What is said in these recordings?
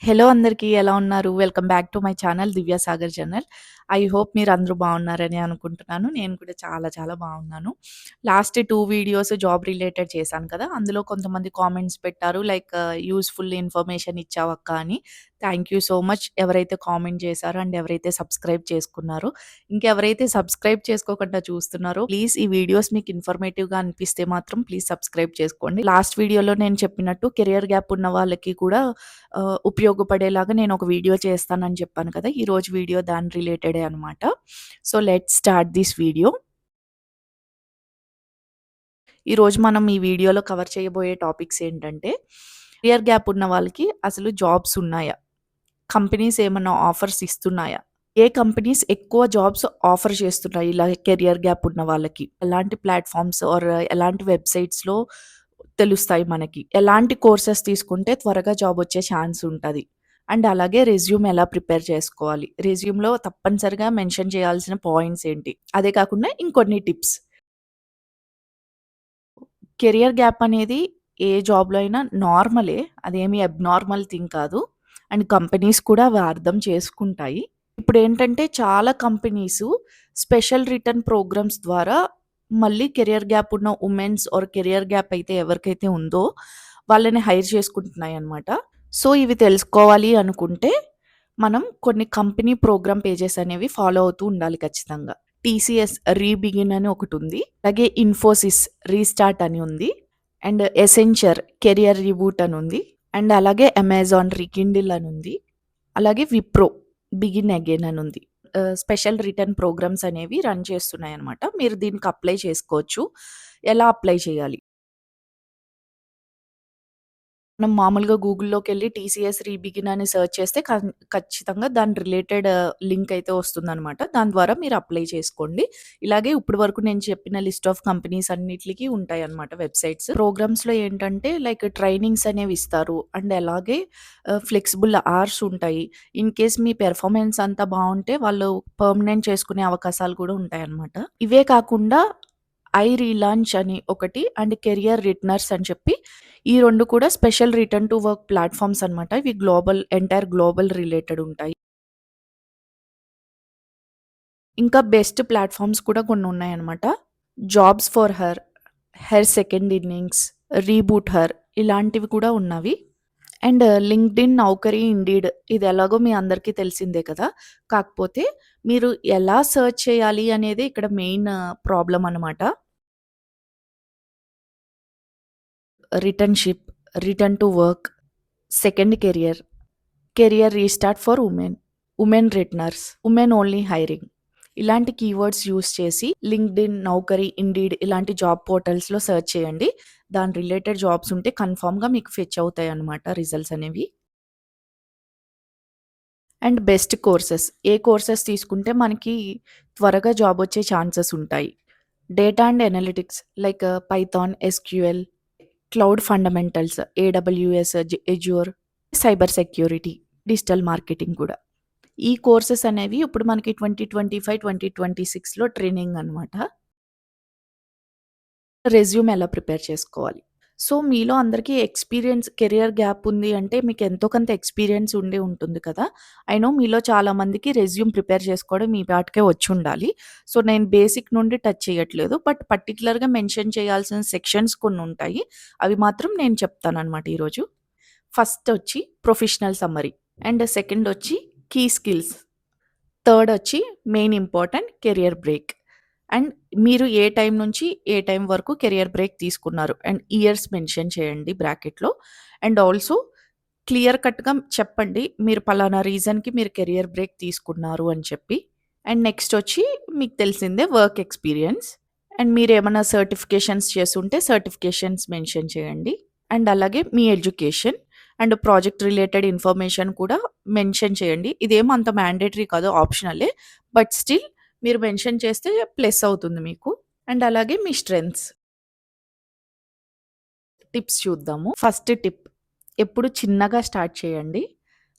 Hello అందరికీ ఎలా ఉన్నారు? Welcome back to my channel 'Divya Sagar journal'. I hope మీరందరూ బాగున్నారని అనుకుంటున్నాను. నేను కూడా చాలా చాలా బాగున్నాను. లాస్ట్ 2 వీడియోస్ జాబ్ రిలేటెడ్ చేశాను కదా! అందులో కొంతమంది కామెంట్స్ పెట్టారు. లైక్ యూజ్‌ఫుల్ ఇన్ఫర్మేషన్ ఇచ్చావక్క అని. Thank you so much. ఎవరైతే కామెంట్ చేశారో అండ్ ఎవరైతే సబ్స్క్రైబ్ చేసుకున్నారో. ఇంకెవరైతే సబ్స్క్రైబ్ చేసుకోకుండా చూస్తున్నారో ప్లీజ్ ఈ వీడియోస్ మీకు ఇన్ఫర్మేటివ్‌గా అనిపిస్తే మాత్రం ప్లీజ్ సబ్స్క్రైబ్ చేసుకోండి. లాస్ట్ వీడియోలో నేను చెప్పినట్టు కెరియర్ గ్యాప్ ఉన్న వాళ్ళకి కూడా ఉపయోగపడేలాగా నేనొక వీడియో చేస్తానని చెప్పాను కదా! ఈరోజు వీడియో దాని రిలేటెడే అనమాట. So, let's start this video. ఈరోజు మనం ఈ వీడియోలో కవర్ చేయబోయే టాపిక్స్ ఏంటంటే, కెరియర్ గ్యాప్ ఉన్న వాళ్ళకి అసలు జాబ్స్ ఉన్నాయా? కంపెనీస్ ఏమన్నా ఆఫర్స్ ఇస్తున్నాయా? ఏ కంపెనీస్ ఎక్కువ జాబ్స్ ఆఫర్ చేస్తున్నాయి ఇలా కెరియర్ గ్యాప్ ఉన్న వాళ్ళకి? ఎలాంటి ప్లాట్‌ఫార్మ్స్ ఆర్ ఎలాంటి వెబ్‌సైట్స్‌లో తెలుస్తాయి మనకి. ఎలాంటి కోర్సెస్ తీసుకుంటే త్వరగా జాబ్ వచ్చే ఛాన్స్ ఉంటది. అండ్ అలాగే రెజ్యూమ్ ఎలా ప్రిపేర్ చేసుకోవాలి? రెజ్యూమ్‌లో తప్పనిసరిగా మెన్షన్ చేయాల్సిన పాయింట్స్ ఏంటి? అదే కాకుండా ఇంకొన్ని టిప్స్. కెరియర్ గ్యాప్ అనేది ఏ జాబ్‌లో అయినా నార్మలే. అదేమి అబ్‌నార్మల్ థింగ్ కాదు. అండ్ కంపెనీస్ కూడా అవి అర్థం చేసుకుంటాయి. ఇప్పుడేంటంటే చాలా కంపెనీసు స్పెషల్ రిటర్న్ ప్రోగ్రామ్స్ ద్వారా మళ్ళీ కెరియర్ గ్యాప్ ఉన్న వుమెన్స్ ఆర్ కెరియర్ గ్యాప్ అయితే ఎవరికైతే ఉందో వాళ్ళని హైర్ చేసుకుంటున్నాయన్నమాట. సో, ఇవి తెలుసుకోవాలి అనుకుంటే మనం కొన్ని కంపెనీ ప్రోగ్రామ్ పేజెస్ అనేవి ఫాలో అవుతూ ఉండాలి ఖచ్చితంగా. టీసీఎస్ రీబిగిన్ అని ఒకటుంది. అలాగే ఇన్ఫోసిస్ రీస్టార్ట్ అని ఉంది. అండ్ ఎసెంచర్ కెరియర్ రిబూట్ అని ఉంది. అండ్ అలాగే అమెజాన్ రీకిండిల్ అని ఉంది. అలాగే విప్రో బిగిన్ అగైన్ అని ఉంది. స్పెషల్ రిటర్న్ ప్రోగ్రామ్స్ అనేవి రన్ చేస్తున్నాయన్నమాట. మీరు దీనికి అప్లై చేసుకోవచ్చు. ఎలా అప్లై చేయాలి? మనం మామూలుగా గూగుల్‌లోకెళ్ళి టీసీఎస్ రీబిగిన్ అని సెర్చ్ చేస్తే ఖచ్చితంగా దాని రిలేటెడ్ లింక్ అయితే వస్తుందనమాట. దాని ద్వారా మీరు అప్లై చేసుకోండి. ఇలాగే ఇప్పటి వరకు నేను చెప్పిన లిస్ట్ ఆఫ్ కంపెనీస్ అన్నిట్లికి ఉంటాయన్నమాట వెబ్‌సైట్స్. ప్రోగ్రామ్స్‌లో ఏంటంటే లైక్ ట్రైనింగ్స్ అనేవి ఇస్తారు. అండ్ అలాగే ఫ్లెక్సిబుల్ అవర్స్ ఉంటాయి. ఇన్ కేస్ మీ పెర్ఫార్మెన్స్ అంతా బావుంటే వాళ్ళు పర్మనెంట్ చేసుకునే అవకాశాలు కూడా ఉంటాయన్నమాట. ఇవే కాకుండా ఐ రీలాంచ్ అని ఒకటి అండ్ కెరియర్ రిటనర్స్ అని చెప్పి ఈ 2 కూడా special return to work platforms అనమాట. ఇవి ఎంటైర్ గ్లోబల్ రిలేటెడ్ ఉంటాయి. ఇంకా బెస్ట్ ప్లాట్‌ఫార్మ్స్ కూడా కొన్ని ఉన్నాయన్నమాట. Jobs for her, her second innings, reboot her ఇలాంటివి కూడా ఉన్నవి. అండ్ లింక్డ్ఇన్, నౌకరీ, ఇండీడ్ ఇది ఎలాగో మీ అందరికీ తెలిసిందే కదా! కాకపోతే మీరు ఎలా సెర్చ్ చేయాలి అనేది ఇక్కడ మెయిన్ ప్రాబ్లమ్ అనమాట. Returnship, return to work, second career, career restart for women, women returners, women only hiring ఇలాంటి కీవర్డ్స్ యూజ్ చేసి లింక్డ్ఇన్, నౌకరీ, ఇండీడ్ ఇలాంటి జాబ్ పోర్టల్స్‌లో సెర్చ్ చేయండి. దాని రిలేటెడ్ జాబ్స్ ఉంటే కన్ఫర్మ్‌గా మీకు ఫెచ్ అవుతాయన్నమాట రిజల్ట్స్ అనేవి. And best courses. ఏ కోర్సెస్ తీసుకుంటే మనకి త్వరగా జాబ్ వచ్చే ఛాన్సెస్ ఉంటాయి. Data and analytics like Python, SQL, cloud fundamentals, AWS, Azure, cyber security, digital marketing కూడా. ఈ కోర్సెస్ అనేవి ఇప్పుడు మనకి 2025, 2026లో ట్రైనింగ్ అనమాట. రెజ్యూమ్ ఎలా ప్రిపేర్ చేసుకోవాలి? సో, మీలో అందరికీ కెరియర్ గ్యాప్ ఉంది అంటే మీకు ఎంతో కొంత ఎక్స్‌పీరియన్స్ ఉండే ఉంటుంది కదా! ఐ నో మీలో చాలా మందికి రెజ్యూమ్ ప్రిపేర్ చేసుకోవడం మీ పాటికే వచ్చుండాలి. సో, నేను బేసిక్ నుండి టచ్ చేయట్లేదు. బట్ పర్టిక్యులర్‌గా మెన్షన్ చేయాల్సిన సెక్షన్స్ కొన్నుంటాయి. అవి మాత్రం నేను చెప్తాననమాట ఈరోజు. ఫస్ట్ వచ్చి ప్రొఫెషనల్ సమ్మరీ అండ్ సెకండ్ వచ్చి కీ స్కిల్స్. థర్డ్ వచ్చి main important career break. And మీరు ఏ టైం నుంచి ఏ టైం వరకు కెరియర్ బ్రేక్ తీసుకున్నారు అండ్ ఇయర్స్ మెన్షన్ చేయండి బ్రాకెట్‌లో. అండ్ ఆల్సో క్లియర్ కట్‌గా చెప్పండి. మీరు పలానా రీజన్‌కి మీరు కెరియర్ బ్రేక్ తీసుకున్నారు అని చెప్పి. అండ్ నెక్స్ట్ వచ్చి మీకు తెలిసిందే వర్క్ ఎక్స్‌పీరియన్స్. అండ్ మీరేమన్నా సర్టిఫికేషన్స్ చేసుంటే సర్టిఫికేషన్స్ మెన్షన్ చేయండి. అండ్ అలాగే మీ education and project related information కూడా మెన్షన్ చేయండి. ఇదేం అంత మ్యాండేటరీ కాదు ఆప్షనలే. బట్ స్టిల్ మీరు మెన్షన్ చేస్తే ప్లస్ అవుతుంది మీకు. అండ్ అలాగే మీ స్ట్రెంగ్త్స్. టిప్స్ చూద్దాము. ఫస్ట్ టిప్ ఎప్పుడు చిన్నగా స్టార్ట్ చేయండి.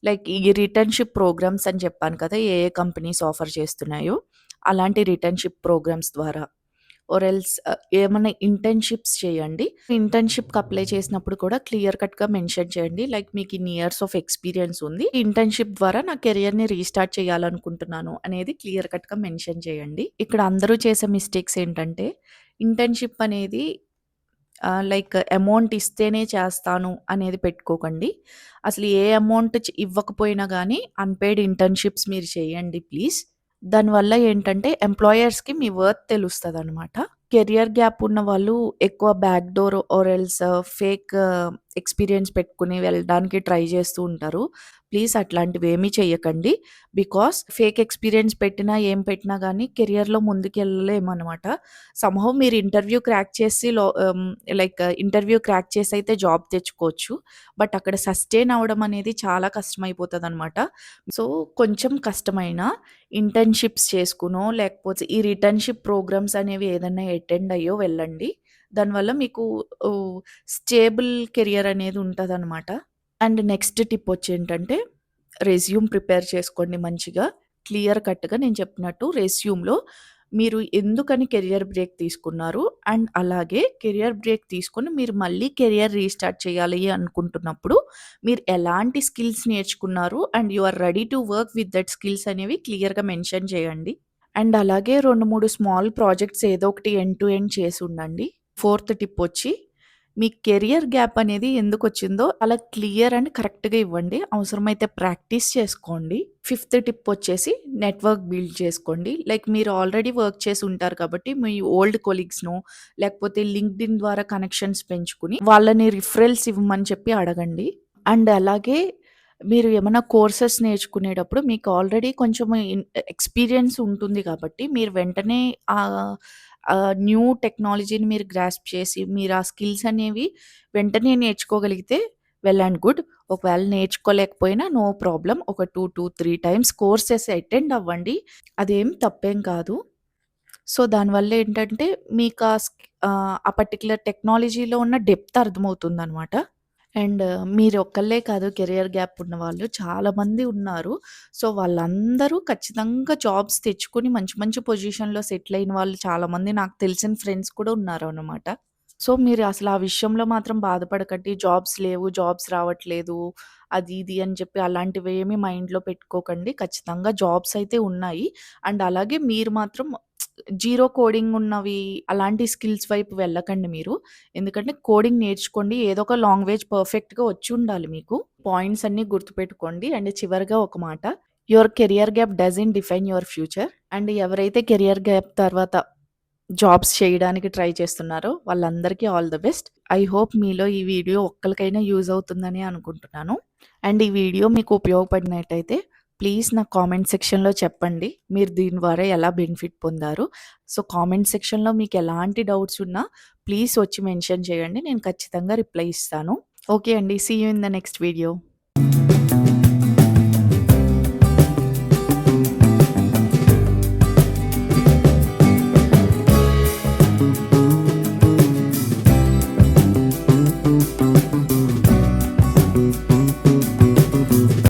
లైక్ ఈ రిటర్న్‌షిప్ ప్రోగ్రామ్స్ అని చెప్పాను కదా! ఏ కంపెనీస్ ఆఫర్ చేస్తున్నాయో అలాంటి రిటర్న్‌షిప్ ప్రోగ్రామ్స్ ద్వారా. ఆర్ ఎల్స్ ఏమన్నా ఇంటర్న్‌షిప్స్ చేయండి. ఇంటర్న్‌షిప్‌కి అప్లై చేసినప్పుడు కూడా క్లియర్ కట్‌గా మెన్షన్ చేయండి. లైక్ మీకు ఇన్ని ఇయర్స్ ఆఫ్ ఎక్స్‌పీరియన్స్ ఉంది. ఇంటర్న్‌షిప్ ద్వారా నా కెరియర్‌ని రీస్టార్ట్ చేయాలనుకుంటున్నాను అనేది క్లియర్ కట్‌గా మెన్షన్ చేయండి. ఇక్కడ అందరూ చేసే మిస్టేక్స్ ఏంటంటే ఇంటర్న్‌షిప్ అనేది లైక్ అమౌంట్ ఇస్తేనే చేస్తాను అనేది పెట్టుకోకండి. అసలు ఏ అమౌంట్ ఇవ్వకపోయినా గానీ అన్‌పెయిడ్ ఇంటర్న్‌షిప్స్ మీరు చేయండి ప్లీజ్. దానివల్ల ఏంటంటే ఎంప్లాయర్స్‌కి మీ వర్త్ తెలుస్తదనమాట. కెరియర్ గ్యాప్ ఉన్న వాళ్ళు ఎక్కువ back door or else fake experience పెట్టుకొని వెళ్ళడానికి ట్రై చేస్తూ ఉంటారు. ప్లీజ్ అట్లాంటివేమీ చెయ్యకండి. బికాస్ ఫేక్ ఎక్స్‌పీరియన్స్ పెట్టినా, ఏం పెట్టినా గానీ కెరియర్‌లో ముందుకెళ్ళలేమనమాట. సమ్‌హౌ మీరు ఇంటర్వ్యూ క్రాక్ చేసి లైక్ ఇంటర్వ్యూ క్రాక్ చేసైతే జాబ్ తెచ్చుకోవచ్చు. బట్ అక్కడ సస్టైన్ అవ్వడం అనేది చాలా కష్టమైపోతదనమాట. సో, కొంచెం కష్టమైనా ఇంటర్న్‌షిప్స్ చేసుకునో, లేకపోతే ఈ రిటర్న్‌షిప్ ప్రోగ్రామ్స్ అనేవి ఏదన్నా అటెండ్ అయ్యో వెళ్ళండి. దానివల్ల మీకు ఓహ్, స్టేబుల్ కెరియర్ అనేది ఉంటదనమాట. అండ్ నెక్స్ట్ టిప్ వచ్చేంటంటే రెజ్యూమ్ ప్రిపేర్ చేసుకోండి మంచిగా. క్లియర్ కట్‌గా నేను చెప్పినట్టు రెజ్యూమ్‌లో మీరు ఎందుకని కెరియర్ బ్రేక్ తీసుకున్నారు? అండ్ అలాగే కెరియర్ బ్రేక్ తీసుకొని మీరు మళ్ళీ కెరియర్ రీస్టార్ట్ చేయాలి అనుకుంటున్నప్పుడు మీరు ఎలాంటి స్కిల్స్ నేర్చుకున్నారు? And you are ready to work with that skills అనేవి క్లియర్‌గా మెన్షన్ చేయండి. అండ్ అలాగే 2, 3 స్మాల్ ప్రాజెక్ట్స్ ఏదో ఒకటి ఎండ్ టు ఎండ్ చేసుండండి. ఫోర్త్ టిప్ వచ్చి మీ కెరియర్ గ్యాప్ అనేది ఎందుకొచ్చిందో అలా క్లియర్ అండ్ కరెక్ట్‌గా ఇవ్వండి. అవసరమైతే ప్రాక్టీస్ చేసుకోండి. ఫిఫ్త్ టిప్ వచ్చేసి నెట్వర్క్ బిల్డ్ చేసుకోండి. లైక్ మీరు ఆల్రెడీ వర్క్ చేసి ఉంటారు కాబట్టి మీ ఓల్డ్ కొలీగ్స్‌నో లేకపోతే లింక్డ్ఇన్ ద్వారా కనెక్షన్స్ పెంచుకొని వాళ్ళని రిఫరల్స్ ఇవ్వమని చెప్పి అడగండి. అండ్ అలాగే మీరు ఏమన్నా కోర్సెస్ నేర్చుకునేటప్పుడు మీకు ఆల్రెడీ కొంచెం ఎక్స్‌పీరియన్స్ ఉంటుంది కాబట్టి మీరు వెంటనే ఆహ్, న్యూ టెక్నాలజీని మీరు గ్రాస్ప్ చేసి మీరు ఆ స్కిల్స్ అనేవి వెంటనే నేర్చుకోగలిగితే వెల్ అండ్ గుడ్. ఒకవేళ నేర్చుకోలేకపోయినా నో ప్రాబ్లమ్. ఒక 2-3 టైమ్స్ కోర్సెస్ అటెండ్ అవ్వండి. అదేం తప్పేం కాదు. సో, దానివల్ల ఏంటంటే మీకు ఆ పర్టిక్యులర్ టెక్నాలజీలో ఉన్న డెప్త్ అర్థమవుతుందనమాట. అండ్ మీరొక్కళ్ళే కాదు కెరియర్ గ్యాప్ ఉన్నవాళ్ళు చాలామంది ఉన్నారు. సో, వాళ్ళందరూ ఖచ్చితంగా జాబ్స్ తెచ్చుకొని మంచి మంచి పొజిషన్‌లో సెటిల్ అయిన వాళ్ళు చాలామంది నాకు తెలిసిన ఫ్రెండ్స్ కూడా ఉన్నారనమాట. సో, మీరు అసలు ఆ విషయంలో మాత్రం బాధపడకండి. జాబ్స్ లేవు, జాబ్స్ రావట్లేదు, అది ఇది అని చెప్పి అలాంటివేమీ మైండ్‌లో పెట్టుకోకండి. ఖచ్చితంగా జాబ్స్ అయితే ఉన్నాయి. అండ్ అలాగే మీరు మాత్రం జీరో కోడింగ్ ఉన్నవి అలాంటి స్కిల్స్ వైపు వెళ్ళకండి మీరు. ఎందుకంటే కోడింగ్ నేర్చుకోండి. ఏదో ఒక లాంగ్వేజ్ పర్ఫెక్ట్‌గా వచ్చుండాలి మీకు. పాయింట్స్ అన్నీ గుర్తుపెట్టుకోండి. అండ్ చివరగా ఒక మాట, your career gap doesn't define your future. And ఎవరైతే కెరియర్ గ్యాప్ తర్వాత జాబ్స్ చేయడానికి ట్రై చేస్తున్నారో వాళ్ళందరికీ all the best. I hope మీలో ఈ వీడియో ఒక్కళ్ళకైనా యూజ్ అవుతుందని అనుకుంటున్నాను. అండ్ ఈ వీడియో మీకు ఉపయోగపడినట్టయితే ప్లీజ్ నాకు కామెంట్ సెక్షన్‌లో చెప్పండి. మీరు దీని ద్వారా ఎలా బెనిఫిట్ పొందారు. సో, కామెంట్ సెక్షన్‌లో మీకు ఎలాంటి డౌట్స్ ఉన్నా ప్లీజ్ వచ్చి మెన్షన్ చేయండి. నేను ఖచ్చితంగా రిప్లై ఇస్తాను. ఓకే అండి. See you in the next video.